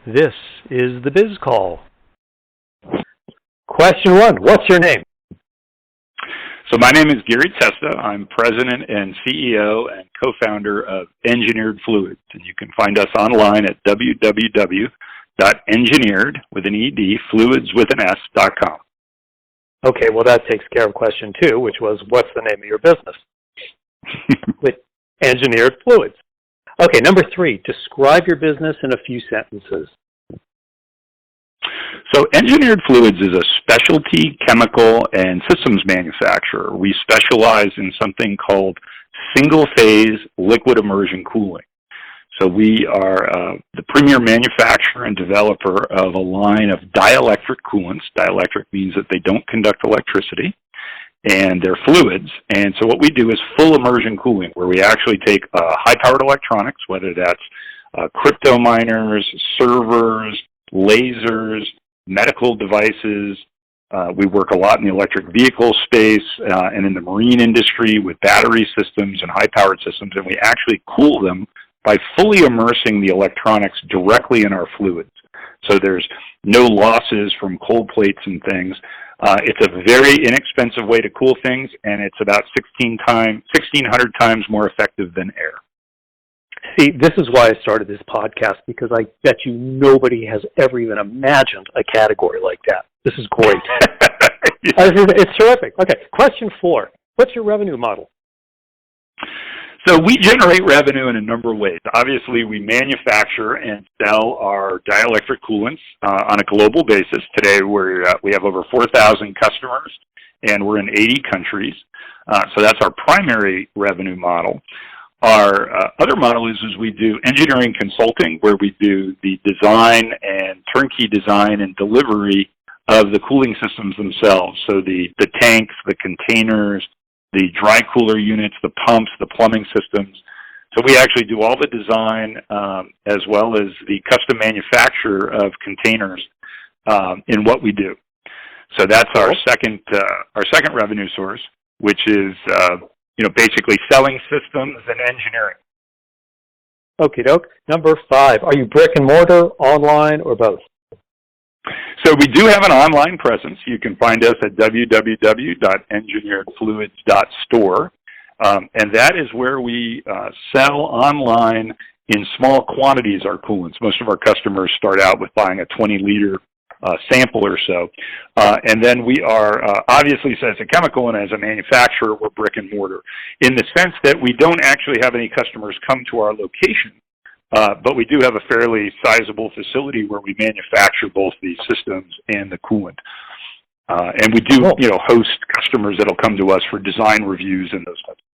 This is the Biz Call. Question one, what's your name? So my name is Gary Testa. I'm president and CEO and co-founder of Engineered Fluids. And you can find us online at www.engineered.fluids.com. Okay, well that takes care of question two, which was, what's the name of your business? With Engineered Fluids. Okay, number three, describe your business in a few sentences. So Engineered Fluids is a specialty chemical and systems manufacturer. We specialize in something called single-phase liquid immersion cooling. So we are the premier manufacturer and developer of a line of dielectric coolants. Dielectric means that they don't conduct electricity, and they're fluids. And so what we do is full immersion cooling, where we actually take high-powered electronics, whether that's crypto miners, servers, lasers, medical devices. We work a lot in the electric vehicle space and in the marine industry with battery systems and high-powered systems, and we actually cool them by fully immersing the electronics directly in our fluids. So there's no losses from cold plates and things. It's a very inexpensive way to cool things, and it's about 1,600 times more effective than air. See, this is why I started this podcast, because I bet you nobody has ever even imagined a category like that. This is great. It's terrific. Okay, question four. What's your revenue model? So we generate revenue in a number of ways. Obviously, we manufacture and sell our dielectric coolants on a global basis. Today, we have over 4,000 customers, and we're in 80 countries. So that's our primary revenue model. Our other model is we do engineering consulting, where we do the design and turnkey design and delivery of the cooling systems themselves. So the tanks, the containers, the dry cooler units, the pumps, the plumbing systems. So we actually do all the design as well as the custom manufacture of containers in what we do. So that's our second revenue source, which is basically selling systems and engineering. Okie doke. Number five, are you brick and mortar, online, or both? So we do have an online presence. You can find us at www.engineeredfluids.store. And that is where we sell online in small quantities our coolants. Most of our customers start out with buying a 20-liter sample or so. And then we are, obviously, so as a chemical and as a manufacturer, we're brick and mortar, in the sense that we don't actually have any customers come to our location. But we do have a fairly sizable facility where we manufacture both the systems and the coolant. And we do, host customers that'll come to us for design reviews and those types of things.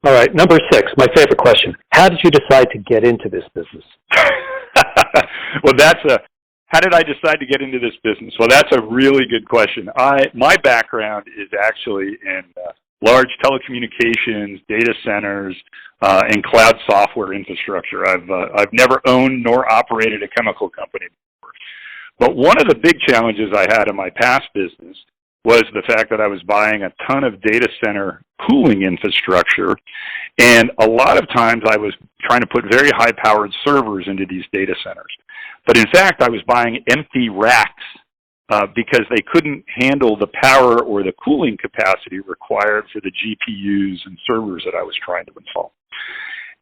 All right, number six, my favorite question. How did you decide to get into this business? Well, how did I decide to get into this business? Well, that's a really good question. My background is actually in large telecommunications, data centers, and cloud software infrastructure. I've never owned nor operated a chemical company before. But one of the big challenges I had in my past business was the fact that I was buying a ton of data center cooling infrastructure, and a lot of times I was trying to put very high-powered servers into these data centers. But in fact, I was buying empty racks because they couldn't handle the power or the cooling capacity required for the GPUs and servers that I was trying to install.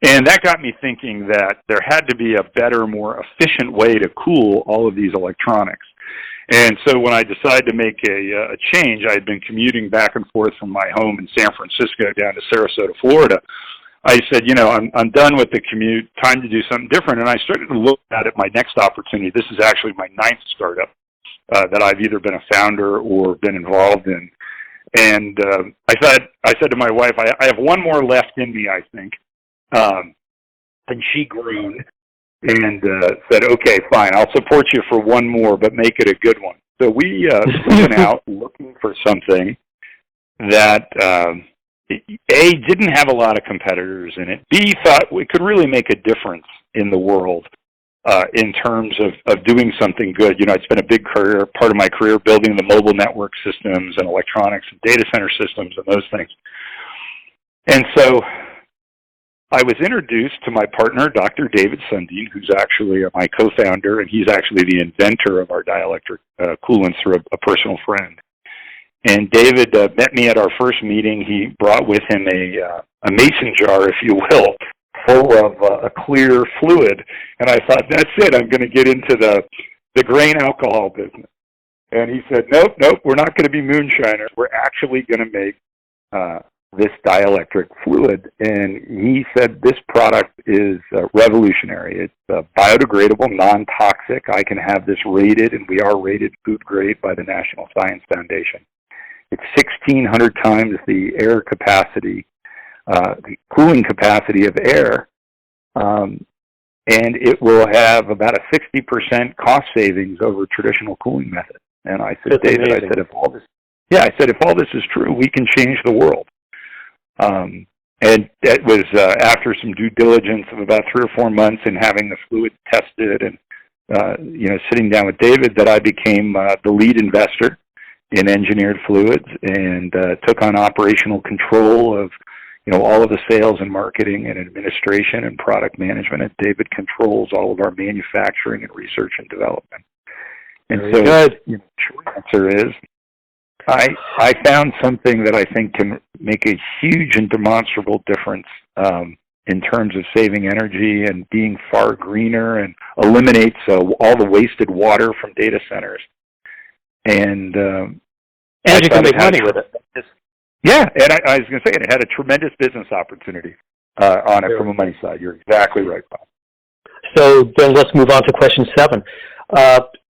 And that got me thinking that there had to be a better, more efficient way to cool all of these electronics. And so when I decided to make a change, I had been commuting back and forth from my home in San Francisco down to Sarasota, Florida. I said, I'm done with the commute, time to do something different. And I started to look at my next opportunity. This is actually my 9th startup that I've either been a founder or been involved in. And I said to my wife, I have one more left in me, I think. And she groaned and said, okay, fine, I'll support you for one more, but make it a good one. So we went out looking for something that, A, didn't have a lot of competitors in it, B, thought we could really make a difference in the world in terms of doing something good. It's been a big part of my career, building the mobile network systems and electronics and data center systems and those things. And so I was introduced to my partner, Dr. David Sundin, who's actually my co-founder, and he's actually the inventor of our dielectric coolants through a personal friend. And David met me at our first meeting. He brought with him a mason jar, if you will, full of a clear fluid. And I thought, that's it. I'm going to get into the grain alcohol business. And he said, nope, we're not going to be moonshiners. We're actually going to make this dielectric fluid. And he said, this product is revolutionary. It's biodegradable, non-toxic. I can have this rated, and we are rated food grade by the National Science Foundation. It's 1,600 times the air capacity, the cooling capacity of air, and it will have about a 60% cost savings over traditional cooling methods. And I said, David, I said, if all this is true, we can change the world. And it was after some due diligence of about 3 or 4 months and having the fluid tested and sitting down with David that I became the lead investor in Engineered Fluids and took on operational control of all of the sales and marketing and administration and product management. And David controls all of our manufacturing and research and development. And so the short answer is I found something that I think can make a huge and demonstrable difference in terms of saving energy and being far greener and eliminates all the wasted water from data centers. And you can make money with it. Yeah, and I was going to say, it had a tremendous business opportunity on it from a money side. You're exactly right, Bob. So then let's move on to question 7.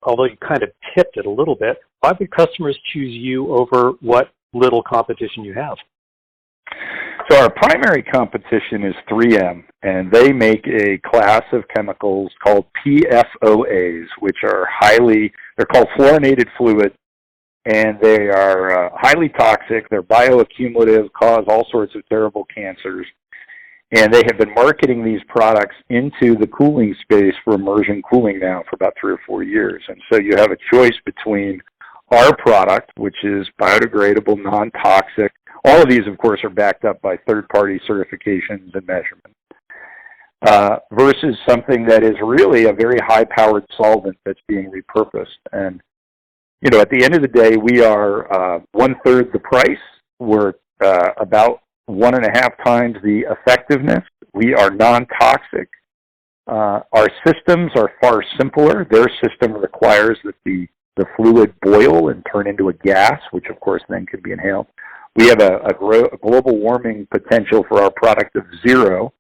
Although you kind of tipped it a little bit, why would customers choose you over what little competition you have? So our primary competition is 3M, and they make a class of chemicals called PFOAs, which are they're called fluorinated fluids, and they are highly toxic. They're bioaccumulative, cause all sorts of terrible cancers. And they have been marketing these products into the cooling space for immersion cooling now for about 3 or 4 years. And so you have a choice between our product, which is biodegradable, non-toxic. All of these, of course, are backed up by third-party certifications and measurements, versus something that is really a very high-powered solvent that's being repurposed. And, at the end of the day, we are 1/3 the price. We're about 1.5 times the effectiveness. We are non-toxic. Our systems are far simpler. Their system requires that the fluid boil and turn into a gas, which of course then could be inhaled. We have a global warming potential for our product of 0.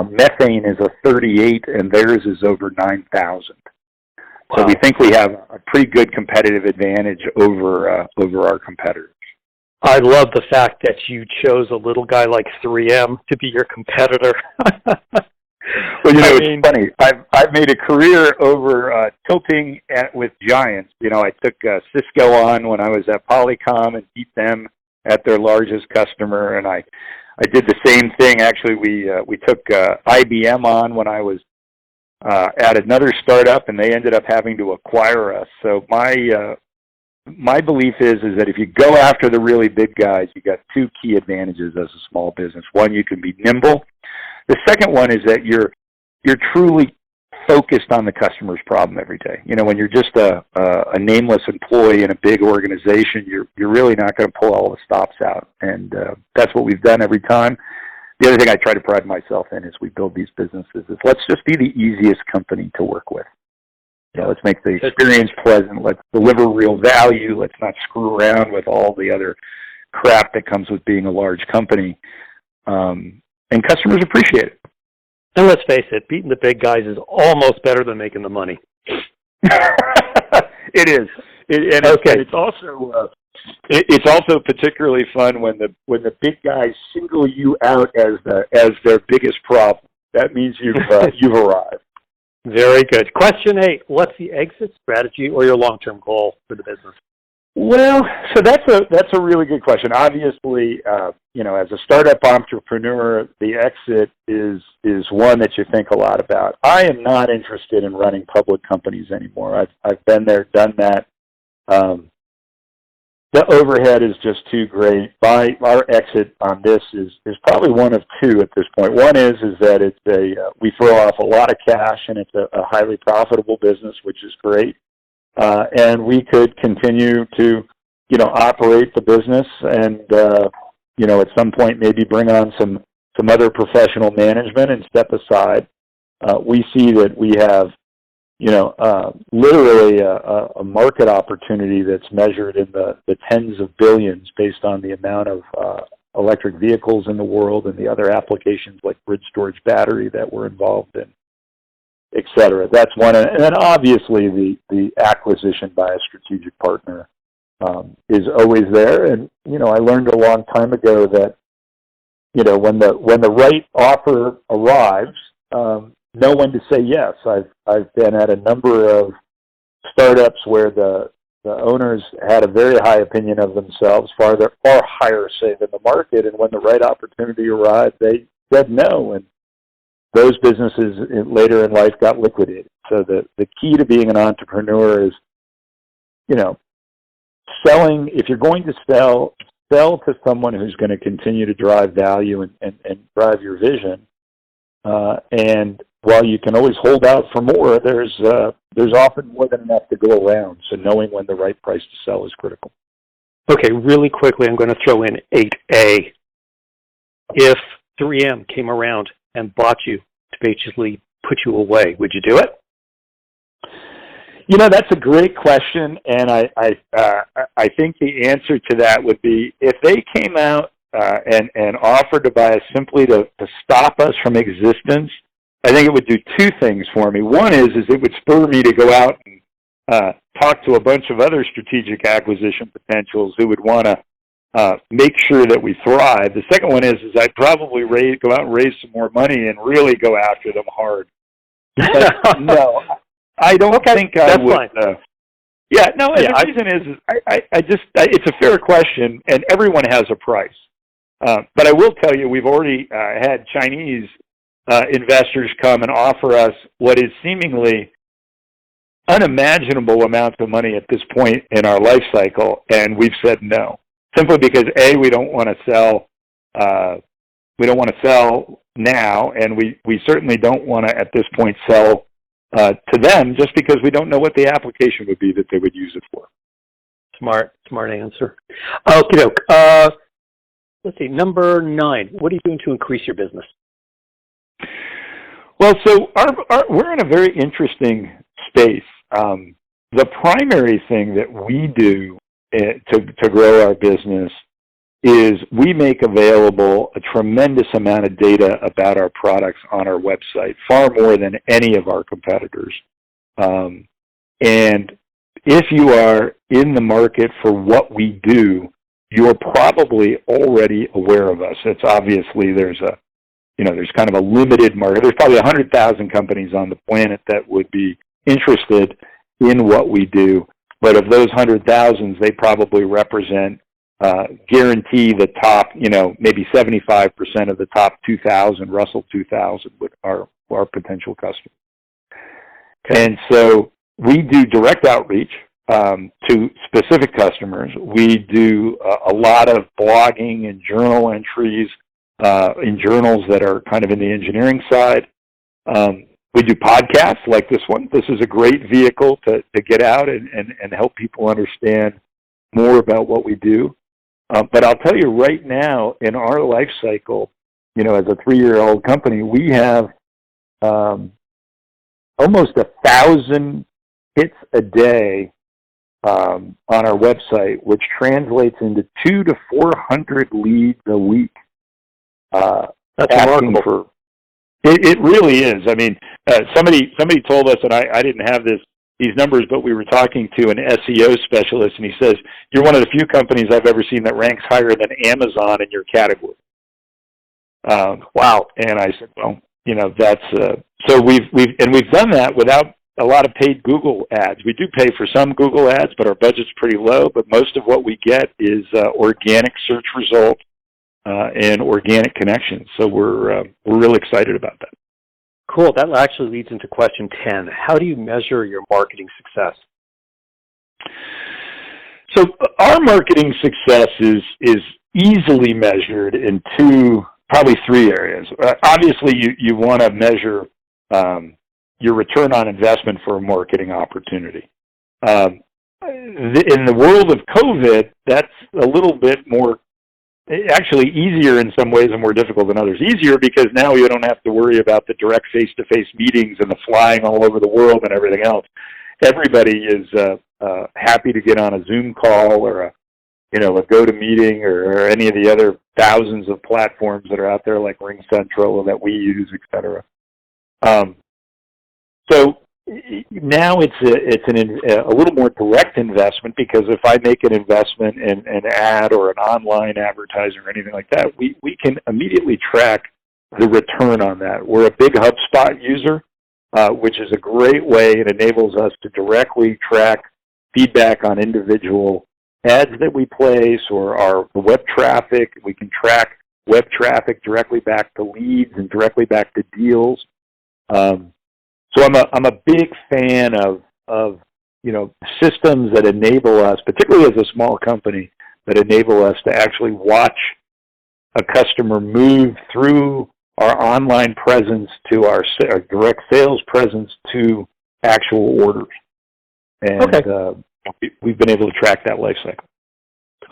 Methane is a 38, and theirs is over 9,000. Wow. So we think we have a pretty good competitive advantage over our competitors. I love the fact that you chose a little guy like 3M to be your competitor. Well, it's funny. I've made a career over tilting with giants. I took Cisco on when I was at Polycom and beat them at their largest customer, and I did the same thing. Actually, we took IBM on when I was at another startup, and they ended up having to acquire us. So my belief is that if you go after the really big guys, you got 2 key advantages as a small business. One, you can be nimble. The second one is that you're truly focused on the customer's problem every day. When you're just a nameless employee in a big organization, you're really not going to pull all the stops out. And that's what we've done every time. The other thing I try to pride myself in as we build these businesses is let's just be the easiest company to work with. Let's make the experience pleasant. Let's deliver real value. Let's not screw around with all the other crap that comes with being a large company. And customers appreciate it. And let's face it, beating the big guys is almost better than making the money. It is. It's also particularly fun when the big guys single you out as their biggest problem. That means you've arrived. Very good. Question 8, what's the exit strategy or your long-term goal for the business? Well, so that's a really good question. Obviously, as a startup entrepreneur, the exit is one that you think a lot about. I am not interested in running public companies anymore. I've been there, done that. the overhead is just too great. Our exit on this is probably one of two at this point. One is that we throw off a lot of cash, and it's a highly profitable business, which is great. And we could continue to, operate the business and, at some point maybe bring on some other professional management and step aside. We see that we have, literally a market opportunity that's measured in the tens of billions based on the amount of electric vehicles in the world and the other applications like grid storage battery that we're involved in, et cetera. That's one. And then obviously the acquisition by a strategic partner is always there. And, I learned a long time ago that, when the right offer arrives, know when to say yes. I've been at a number of startups where the owners had a very high opinion of themselves, far higher, say, than the market, and when the right opportunity arrived, they said no, and those businesses later in life got liquidated. So the key to being an entrepreneur is, selling. If you're going to sell to someone who's going to continue to drive value and drive your vision, and while you can always hold out for more, there's often more than enough to go around. So knowing when the right price to sell is critical. Okay, really quickly, I'm going to throw in 8A. If 3M came around and bought you to basically put you away, would you do it? That's a great question, and I think the answer to that would be if they came out and offered to buy us simply to stop us from existence. I think it would do two things for me. One is it would spur me to go out and talk to a bunch of other strategic acquisition potentials who would want to make sure that we thrive. The second one is I'd probably go out and raise some more money and really go after them hard. But no, I don't think I would. Fine. The reason is I just it's a fair question, and everyone has a price. But I will tell you, we've already had Chinese investors come and offer us what is seemingly unimaginable amounts of money at this point in our life cycle, and we've said no, simply because A, we don't want to sell. We don't want to sell now, and we certainly don't want to at this point sell to them, just because we don't know what the application would be that they would use it for. Smart answer. Okay, let's see, number 9. What are you doing to increase your business? Well, so we're in a very interesting space. The primary thing that we do to grow our business is we make available a tremendous amount of data about our products on our website, far more than any of our competitors. And if you are in the market for what we do, you're probably already aware of us. It's obviously there's kind of a limited market. There's probably 100,000 companies on the planet that would be interested in what we do. But of those 100,000, they probably represent, guarantee the top, maybe 75% of the top 2,000, Russell 2000 are our potential customers. Okay. And so we do direct outreach to specific customers. We do a lot of blogging and journal entries in journals that are kind of in the engineering side. We do podcasts like this one. This is a great vehicle to get out and help people understand more about what we do. But I'll tell you right now, in our life cycle, as a 3-year-old company, we have almost 1,000 hits a day on our website, which translates into 200 to 400 leads a week. That's remarkable. It really is. I mean, somebody told us, and I didn't have these numbers, but we were talking to an SEO specialist, and he says, you're one of the few companies I've ever seen that ranks higher than Amazon in your category. Wow. And I said, well, that's, so we've done that without a lot of paid Google ads. We do pay for some Google ads, but our budget's pretty low, but most of what we get is organic search results and organic connections. So we're really excited about that. Cool. That actually leads into question 10. How do you measure your marketing success? So our marketing success is easily measured in probably three areas. Obviously, you want to measure your return on investment for a marketing opportunity. In the world of COVID, that's a little bit more, actually easier in some ways and more difficult than others. Easier because now you don't have to worry about the direct face-to-face meetings and the flying all over the world and everything else. Everybody is happy to get on a Zoom call or a GoToMeeting or any of the other thousands of platforms that are out there like RingCentral that we use, et cetera. So now it's a little more direct investment, because if I make an investment in an ad or an online advertiser or anything like that, we can immediately track the return on that. We're a big HubSpot user, which is a great way. It enables us to directly track feedback on individual ads that we place or our web traffic. We can track web traffic directly back to leads and directly back to deals. So I'm a big fan of systems that enable us, particularly as a small company, that enable us to actually watch a customer move through our online presence to our direct sales presence to actual orders. And we've been able to track that life cycle.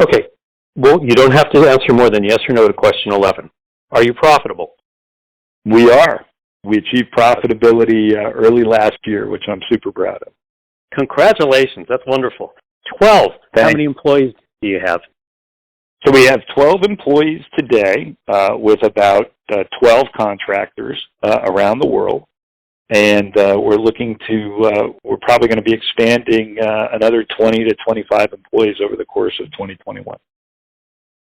Okay. Well, you don't have to answer more than yes or no to question 11. Are you profitable? We are. We achieved profitability early last year, which I'm super proud of. Congratulations. That's wonderful. 12. Thanks. How many employees do you have? So we have 12 employees today with about 12 contractors around the world. And we're probably going to be expanding another 20 to 25 employees over the course of 2021.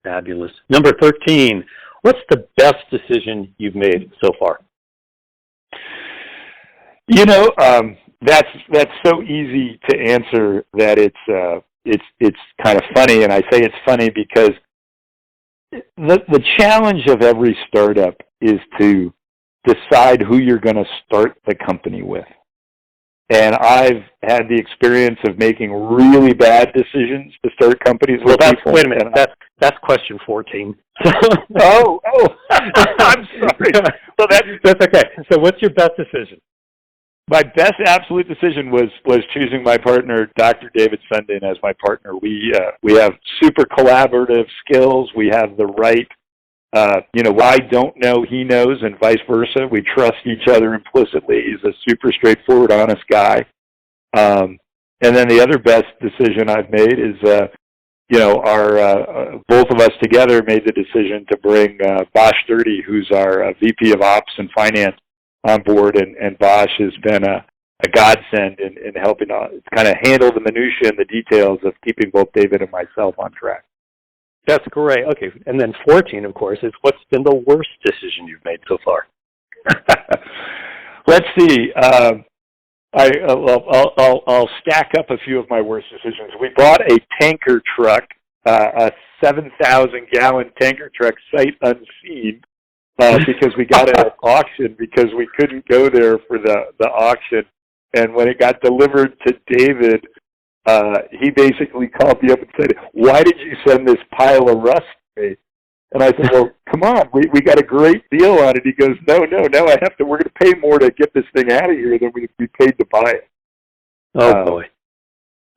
Fabulous. Number 13, what's the best decision you've made so far? That's so easy to answer that it's kind of funny, and I say it's funny because the challenge of every startup is to decide who you're going to start the company with. And I've had the experience of making really bad decisions to start companies with people. Wait a minute. That's question 14. Oh, I'm sorry. So that's okay. So what's your best decision? My best absolute decision was choosing my partner, Dr. David Sundin, as my partner. We have super collaborative skills. We have the right, I don't know, he knows, and vice versa. We trust each other implicitly. He's a super straightforward, honest guy. And then the other best decision I've made is, both of us together made the decision to bring Bosch Dirty, who's our VP of Ops and Finance, on board, and Bosch has been a godsend in helping kind of handle the minutiae and the details of keeping both David and myself on track. That's great. Okay, and then 14, of course, is what's been the worst decision you've made so far? Let's see. I'll stack up a few of my worst decisions. We bought a tanker truck, a 7,000-gallon tanker truck, sight unseen, because we got it at auction because we couldn't go there for the auction. And when it got delivered to David, he basically called me up and said, "Why did you send this pile of rust to me?" And I said, "Well, come on, we got a great deal on it." He goes, No, we're going to pay more to get this thing out of here than we paid to buy it. Oh, boy.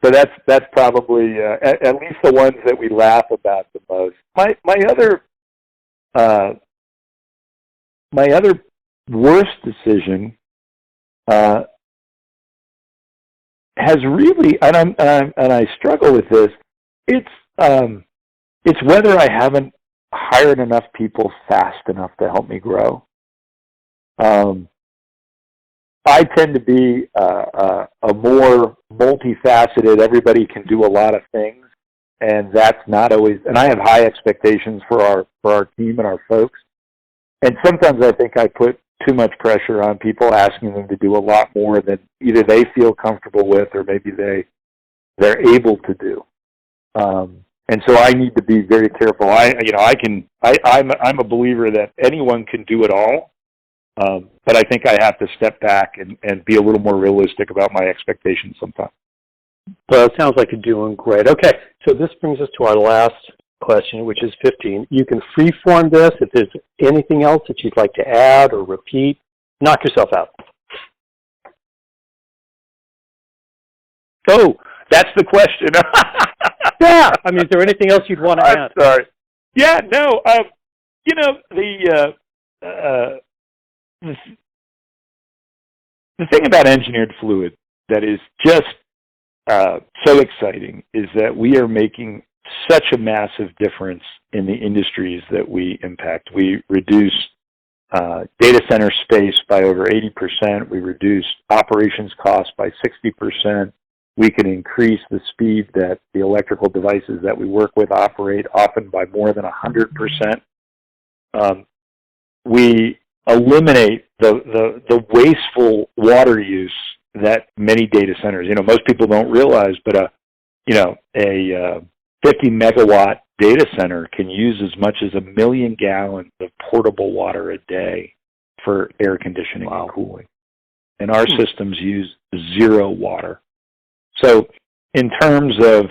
So that's probably, at least the ones that we laugh about the most. My other worst decision has really, and I struggle with this. It's whether I haven't hired enough people fast enough to help me grow. I tend to be a more multifaceted. Everybody can do a lot of things, and that's not always. And I have high expectations for our team and our folks. And sometimes I think I put too much pressure on people, asking them to do a lot more than either they feel comfortable with or maybe they're able to do. And so I need to be very careful. I'm a believer that anyone can do it all, but I think I have to step back and be a little more realistic about my expectations sometimes. Well, it sounds like you're doing great. Okay, So this brings us to our last question, which is 15. You can freeform this. If there's anything else that you'd like to add or repeat, knock yourself out. Oh, that's the question. Yeah. I mean, is there anything else you'd want to add? I'm sorry. Yeah, no. You know, the thing about engineered fluid that is just so exciting is that we are making such a massive difference in the industries that we impact. We reduce data center space by over 80%. We reduce operations costs by 60%. We can increase the speed that the electrical devices that we work with operate, often by more than 100%. We eliminate the wasteful water use that many data centers, most people don't realize, but a 50 megawatt data center can use as much as 1 million gallons of portable water a day for air conditioning and cooling. And our systems use 0 water. So in terms of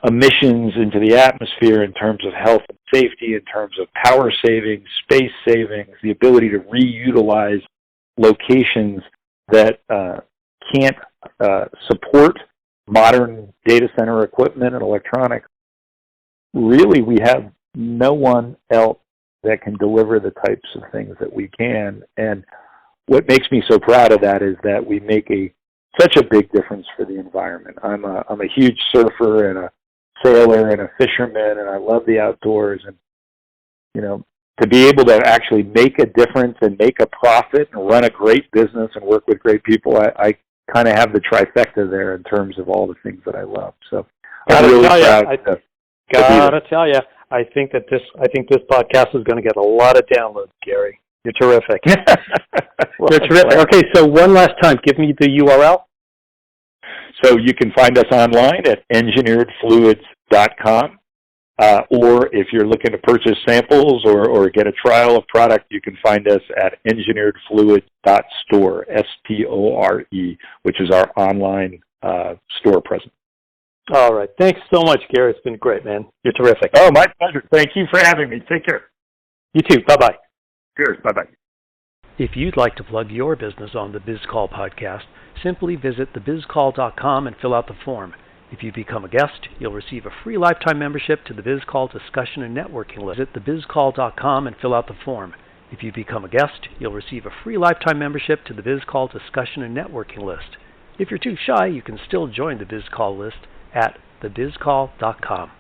emissions into the atmosphere, in terms of health and safety, in terms of power savings, space savings, the ability to reutilize locations that can't support modern data center equipment and electronics, really we have no one else that can deliver the types of things that we can. And what makes me so proud of that is that we make such a big difference for the environment. I'm a huge surfer and a sailor and a fisherman, and I love the outdoors. And to be able to actually make a difference and make a profit and run a great business and work with great people, I kind of have the trifecta there in terms of all the things that I love. So I'm really proud. Gotta tell you, I think this podcast is going to get a lot of downloads, Gary. You're terrific. You're terrific. Okay, so one last time, give me the URL. So you can find us online at engineeredfluids.com, or if you're looking to purchase samples or get a trial of product, you can find us at engineeredfluids.store, S-T-O-R-E, which is our online store presence. All right. Thanks so much, Gary. It's been great, man. You're terrific. Oh, my pleasure. Thank you for having me. Take care. You too. Bye-bye. Cheers. Bye-bye. If you'd like to plug your business on the BizCall podcast, simply visit thebizcall.com and fill out the form. If you become a guest, you'll receive a free lifetime membership to the BizCall discussion and networking list. Visit thebizcall.com and fill out the form. If you become a guest, you'll receive a free lifetime membership to the BizCall discussion and networking list. If you're too shy, you can still join the BizCall list at thebizcall.com.